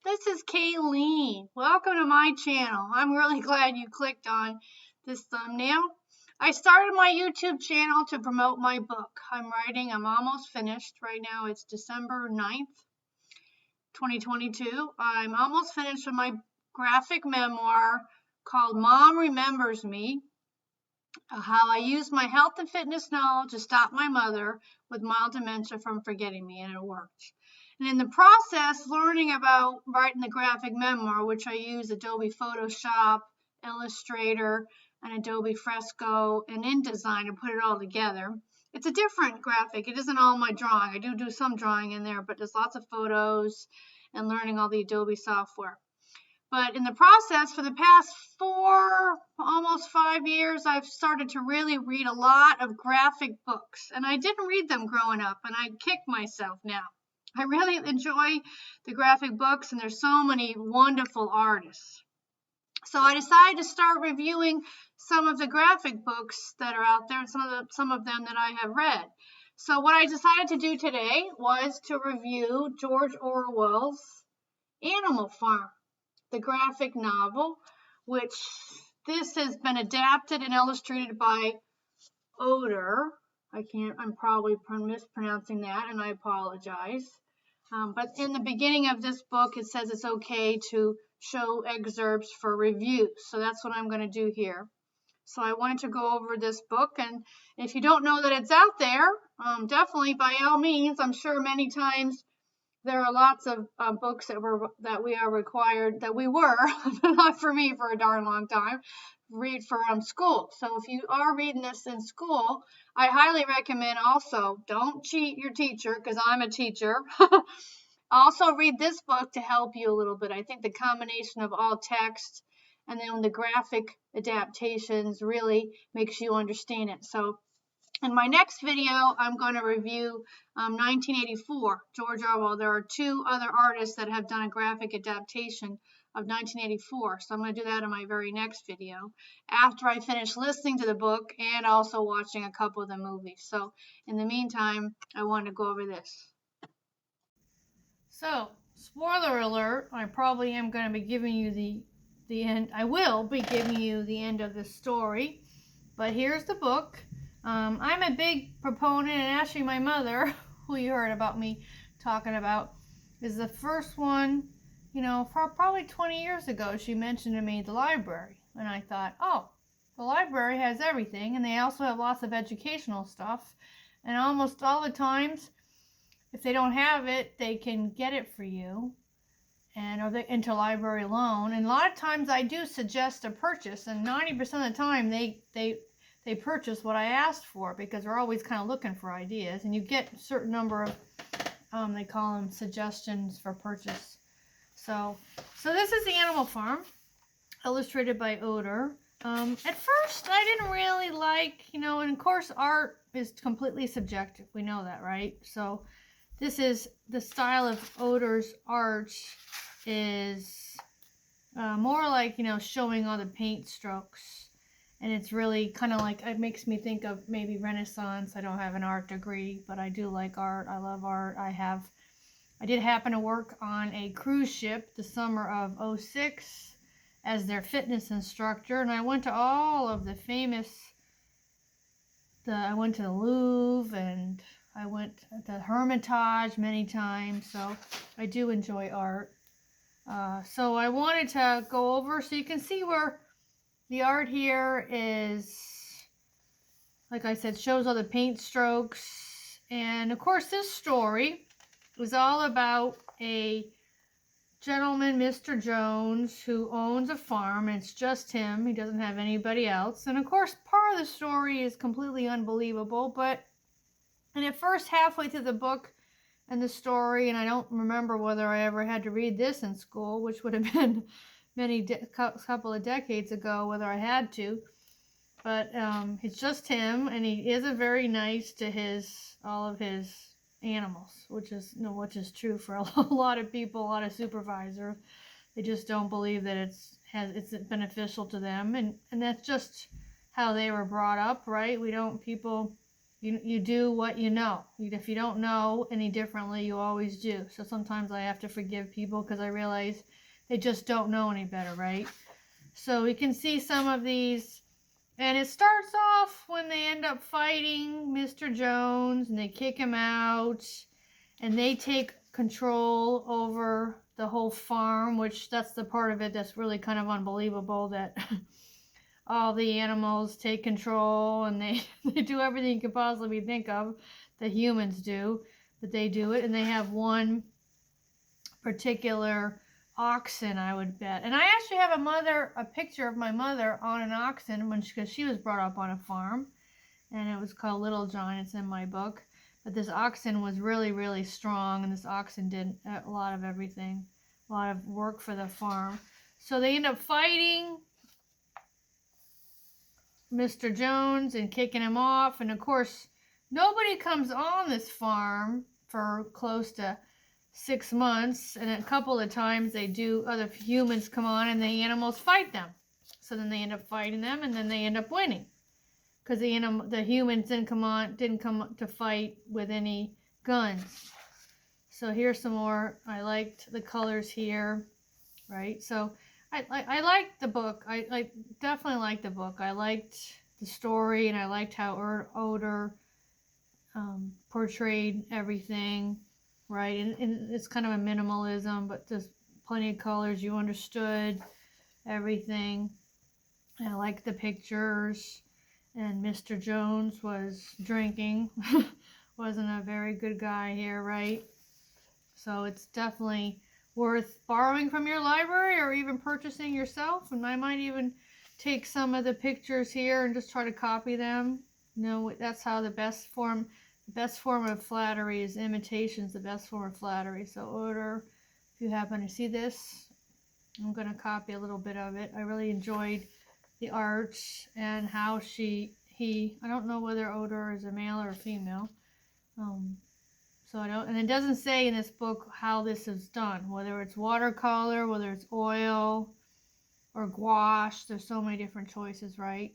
This is Kayleen. Welcome to my channel. I'm really glad you clicked on this thumbnail. I started my YouTube channel to promote my book. I'm almost finished. Right now it's December 9th, 2022. I'm almost finished with my graphic memoir called Mom Remembers Me, how I used my health and fitness knowledge to stop my mother with mild dementia from forgetting me, and it worked. And in the process, learning about writing the graphic memoir, which I use Adobe Photoshop, Illustrator, and Adobe Fresco and InDesign to put it all together. It's a different graphic. It isn't all my drawing. I do some drawing in there, but there's lots of photos and learning all the Adobe software. But in the process, for the past 5 years, I've started to really read a lot of graphic books. And I didn't read them growing up, and I kick myself now. I really enjoy the graphic books, and there's so many wonderful artists. So I decided to start reviewing some of the graphic books that are out there and some of them that I have read. So what I decided to do today was to review George Orwell's Animal Farm, the graphic novel, which this has been adapted and illustrated by Odyr. I'm probably mispronouncing that, and I apologize. But in the beginning of this book, it says it's okay to show excerpts for review. So that's what I'm going to do here. So I wanted to go over this book, and if you don't know that it's out there, definitely by all means, I'm sure many times there are lots of books that we were not for me for a darn long time, read for school. So if you are reading this in school, I highly recommend also don't cheat your teacher, because I'm a teacher. Also read this book to help you a little bit. I think the combination of all text and then the graphic adaptations really makes you understand it. So in my next video, I'm going to review 1984, George Orwell. There are two other artists that have done a graphic adaptation of 1984. So I'm going to do that in my very next video after I finish listening to the book and also watching a couple of the movies. So in the meantime, I wanted to go over this. So, spoiler alert, I probably am going to be giving you the end. I will be giving you the end of the story. But here's the book. I'm a big proponent, and actually my mother, who you heard about me talking about, is the first one, probably 20 years ago, she mentioned to me the library. And I thought, oh, the library has everything, and they also have lots of educational stuff. And almost all the times, if they don't have it, they can get it for you, or the interlibrary loan. And a lot of times I do suggest a purchase, and 90% of the time they purchase what I asked for, because they're always kind of looking for ideas, and you get a certain number of, they call them suggestions for purchase. So this is the Animal Farm, illustrated by Odyr. At first I didn't really like, and of course art is completely subjective. We know that, right? So this is the style of Odyr's art is more like, showing all the paint strokes. And it's really kind of like, it makes me think of maybe Renaissance. I don't have an art degree, but I do like art. I love art. I did happen to work on a cruise ship the summer of '06 as their fitness instructor. And I went to all of the I went to the Louvre, and I went to the Hermitage many times. So I do enjoy art. So I wanted to go over so you can see where the art here is, like I said, shows all the paint strokes. And of course this story is all about a gentleman, Mr. Jones, who owns a farm. And it's just him. He doesn't have anybody else. And of course part of the story is completely unbelievable, and at first, halfway through the book and the story, and I don't remember whether I ever had to read this in school, which would have been couple of decades ago, whether I had to, but it's just him, and he isn't very nice to all of his animals, which is true for a lot of people, a lot of supervisors. They just don't believe that it's beneficial to them, and that's just how they were brought up, right? People You do what you know. If you don't know any differently, you always do. So sometimes I have to forgive people because I realize they just don't know any better, right? So we can see some of these, and it starts off when they end up fighting Mr. Jones and they kick him out and they take control over the whole farm, which that's the part of it that's really kind of unbelievable, that all the animals take control and they do everything you could possibly think of. The humans do, but they do it, and they have one particular oxen, I would bet. And I actually have a picture of my mother on an oxen because she was brought up on a farm, and it was called Little John. It's in my book. But this oxen was really, really strong, and this oxen did a lot of everything, a lot of work for the farm. So they end up fighting Mr. Jones and kicking him off. And of course, nobody comes on this farm for close to 6 months. And a couple of times other humans come on and the animals fight them. So then they end up fighting them, and then they end up winning. Because the humans didn't come to fight with any guns. So here's some more. I liked the colors here, right? So I liked the book. I definitely liked the book. I liked the story, and I liked how Odyr portrayed everything, right? And it's kind of a minimalism, but there's plenty of colors. You understood everything. And I liked the pictures. And Mr. Jones was drinking. Wasn't a very good guy here, right? So it's definitely worth borrowing from your library or even purchasing yourself. And I might even take some of the pictures here and just try to copy them. That's how the best form of flattery is imitation is the best form of flattery. So Odyr, if you happen to see this, I'm going to copy a little bit of it. I really enjoyed the art and how I don't know whether Odyr is a male or a female. And it doesn't say in this book how this is done, whether it's watercolor, whether it's oil or gouache. There's so many different choices, right?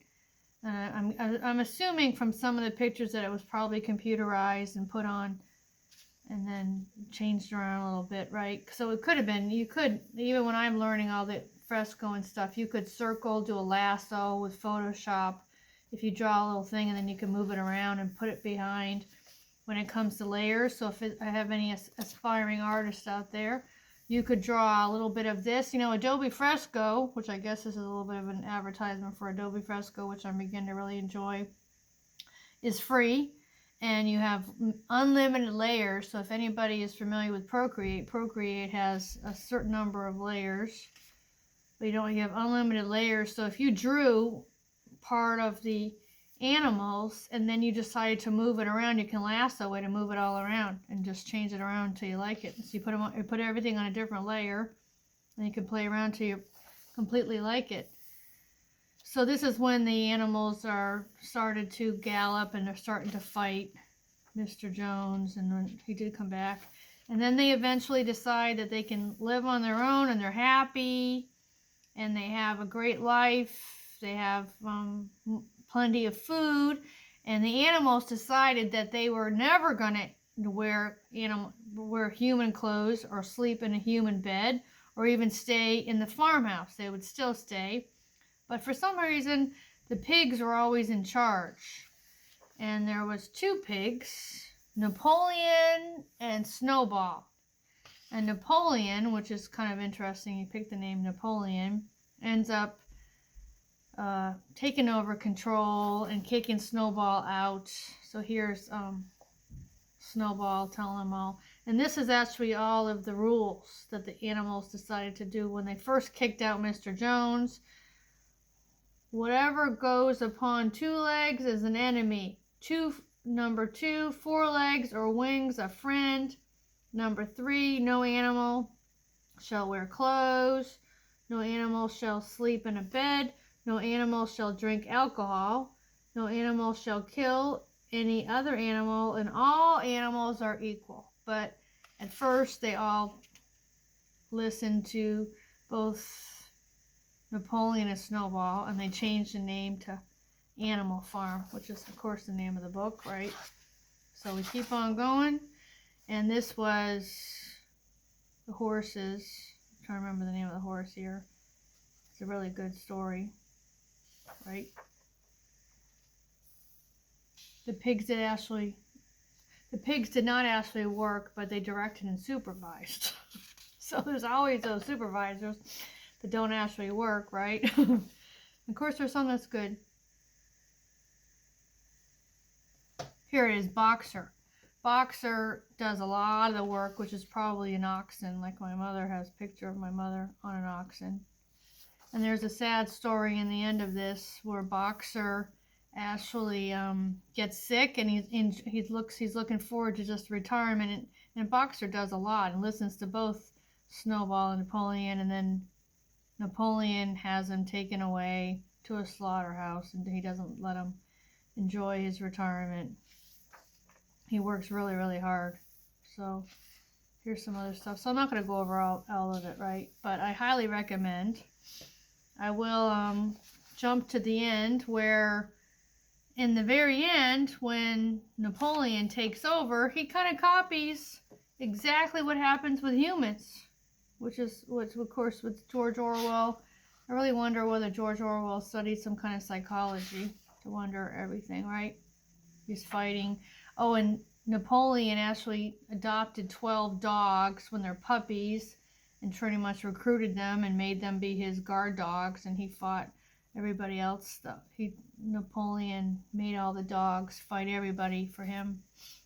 I'm assuming from some of the pictures that it was probably computerized and put on and then changed around a little bit, right? So it could have been, even when I'm learning all the fresco and stuff, you could do a lasso with Photoshop if you draw a little thing, and then you can move it around and put it behind when it comes to layers. So I have any aspiring artists out there, you could draw a little bit of this. Adobe Fresco, which I guess this is a little bit of an advertisement for Adobe Fresco, which I'm beginning to really enjoy, is free. And you have unlimited layers. So if anybody is familiar with Procreate has a certain number of layers. But you have unlimited layers. So if you drew part of the animals and then you decided to move it around, you can lasso it and move it all around and just change it around until you like it. So you put everything on a different layer, and you can play around till you completely like it. So this is when the animals are started to gallop and they're starting to fight Mr. Jones, and when he did come back. And then they eventually decide that they can live on their own, and they're happy, and they have a great life. They have plenty of food, and the animals decided that they were never going to wear human clothes or sleep in a human bed or even stay in the farmhouse. They would still stay. But for some reason, the pigs were always in charge. And there was 2 pigs, Napoleon and Snowball. And Napoleon, which is kind of interesting, he picked the name Napoleon, ends up taking over control and kicking Snowball out. So here's Snowball telling them all. And this is actually all of the rules that the animals decided to do when they first kicked out Mr. Jones. Whatever goes upon 2 legs is an enemy. Number 2, 4 legs or wings, a friend. Number 3, no animal shall wear clothes. No animal shall sleep in a bed. No animal shall drink alcohol. No animal shall kill any other animal, and all animals are equal. But at first, they all listened to both Napoleon and Snowball, and they changed the name to Animal Farm, which is, of course, the name of the book, right? So we keep on going. And this was the horses. I'm trying to remember the name of the horse here. It's a really good story, right? The pigs did not actually work, but they directed and supervised. So there's always those supervisors that don't actually work, right? Of course, there's some that's good. Here it is, Boxer. Boxer does a lot of the work, which is probably an oxen, like my mother has a picture of my mother on an oxen. And there's a sad story in the end of this where Boxer actually gets sick, and he's looking forward to just retirement. And Boxer does a lot and listens to both Snowball and Napoleon, and then Napoleon has him taken away to a slaughterhouse, and he doesn't let him enjoy his retirement. He works really, really hard. So here's some other stuff. So I'm not going to go over all of it, right? But I highly recommend. I will jump to the end where, in the very end, when Napoleon takes over, he kind of copies exactly what happens with humans, which of course with George Orwell. I really wonder whether George Orwell studied some kind of psychology to wonder everything, right? He's fighting. Oh, and Napoleon actually adopted 12 dogs when they're puppies and pretty much recruited them and made them be his guard dogs, and he fought everybody else. Napoleon made all the dogs fight everybody for him.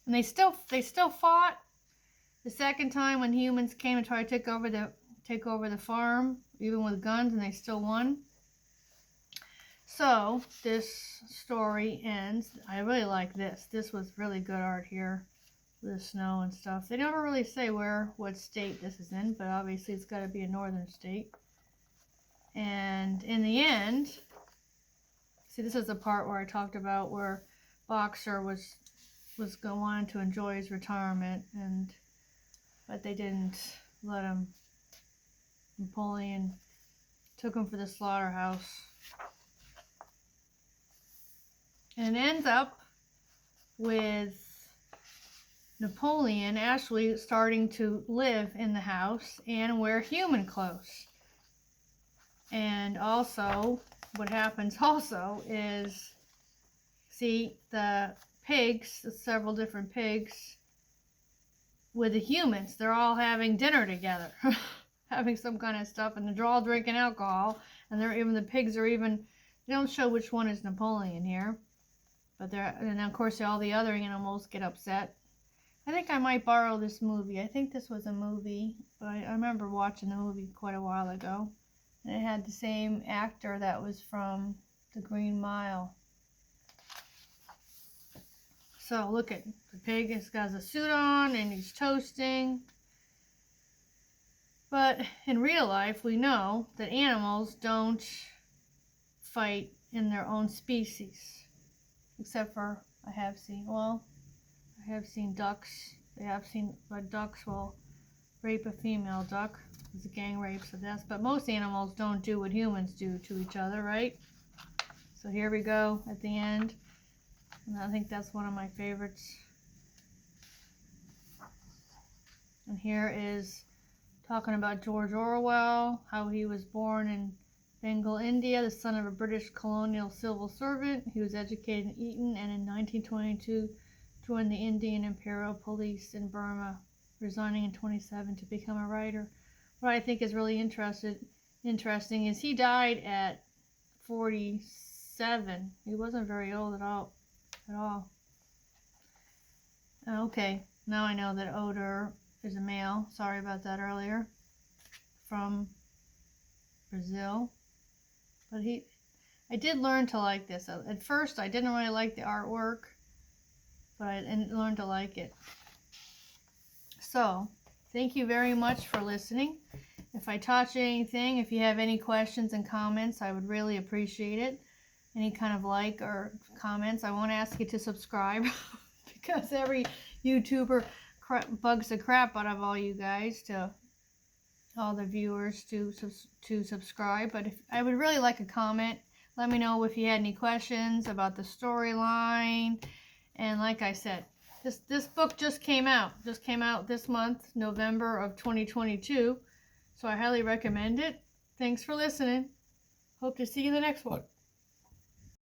And they still fought the second time when humans came and tried to take over the farm, even with guns, and they still won. So this story ends. I really like this. This was really good art here with the snow and stuff. They never really say what state this is in, but obviously it's got to be a northern state. And in the end, see, this is the part where I talked about where Boxer was wanting to enjoy his retirement, but they didn't let him. Napoleon took him for the slaughterhouse. And it ends up with Napoleon actually starting to live in the house and wear human clothes. And also, what happens also is, see, the pigs, several different pigs, with the humans, they're all having dinner together, having some kind of stuff, and they're all drinking alcohol, and the pigs are even, they don't show which one is Napoleon here. But and of course all the other animals get upset. I think I might borrow this movie. I think this was a movie, but I remember watching the movie quite a while ago. And it had the same actor that was from The Green Mile. So look at the pig. He's got a suit on and he's toasting. But in real life, we know that animals don't fight in their own species. Except for, I have seen ducks. They have seen ducks will rape a female duck. It's a gang rape, so that's, but most animals don't do what humans do to each other, right? So here we go at the end. And I think that's one of my favorites. And here is talking about George Orwell, how he was born in Bengal, India, the son of a British colonial civil servant. He was educated in Eton and in 1922 joined the Indian Imperial Police in Burma, resigning in 27 to become a writer. What I think is really interesting is he died at 47. He wasn't very old at all. Okay, now I know that Odyr is a male. Sorry about that earlier. From Brazil. But I did learn to like this. At first, I didn't really like the artwork, but I learned to like it. So, thank you very much for listening. If I taught you anything, if you have any questions and comments, I would really appreciate it. Any kind of like or comments. I won't ask you to subscribe because every YouTuber bugs the crap out of all you guys all the viewers to subscribe, but I would really like a comment. Let me know if you had any questions about the storyline. And like I said, this book just came out this month, November of 2022. So I highly recommend it. Thanks for listening. Hope to see you in the next one.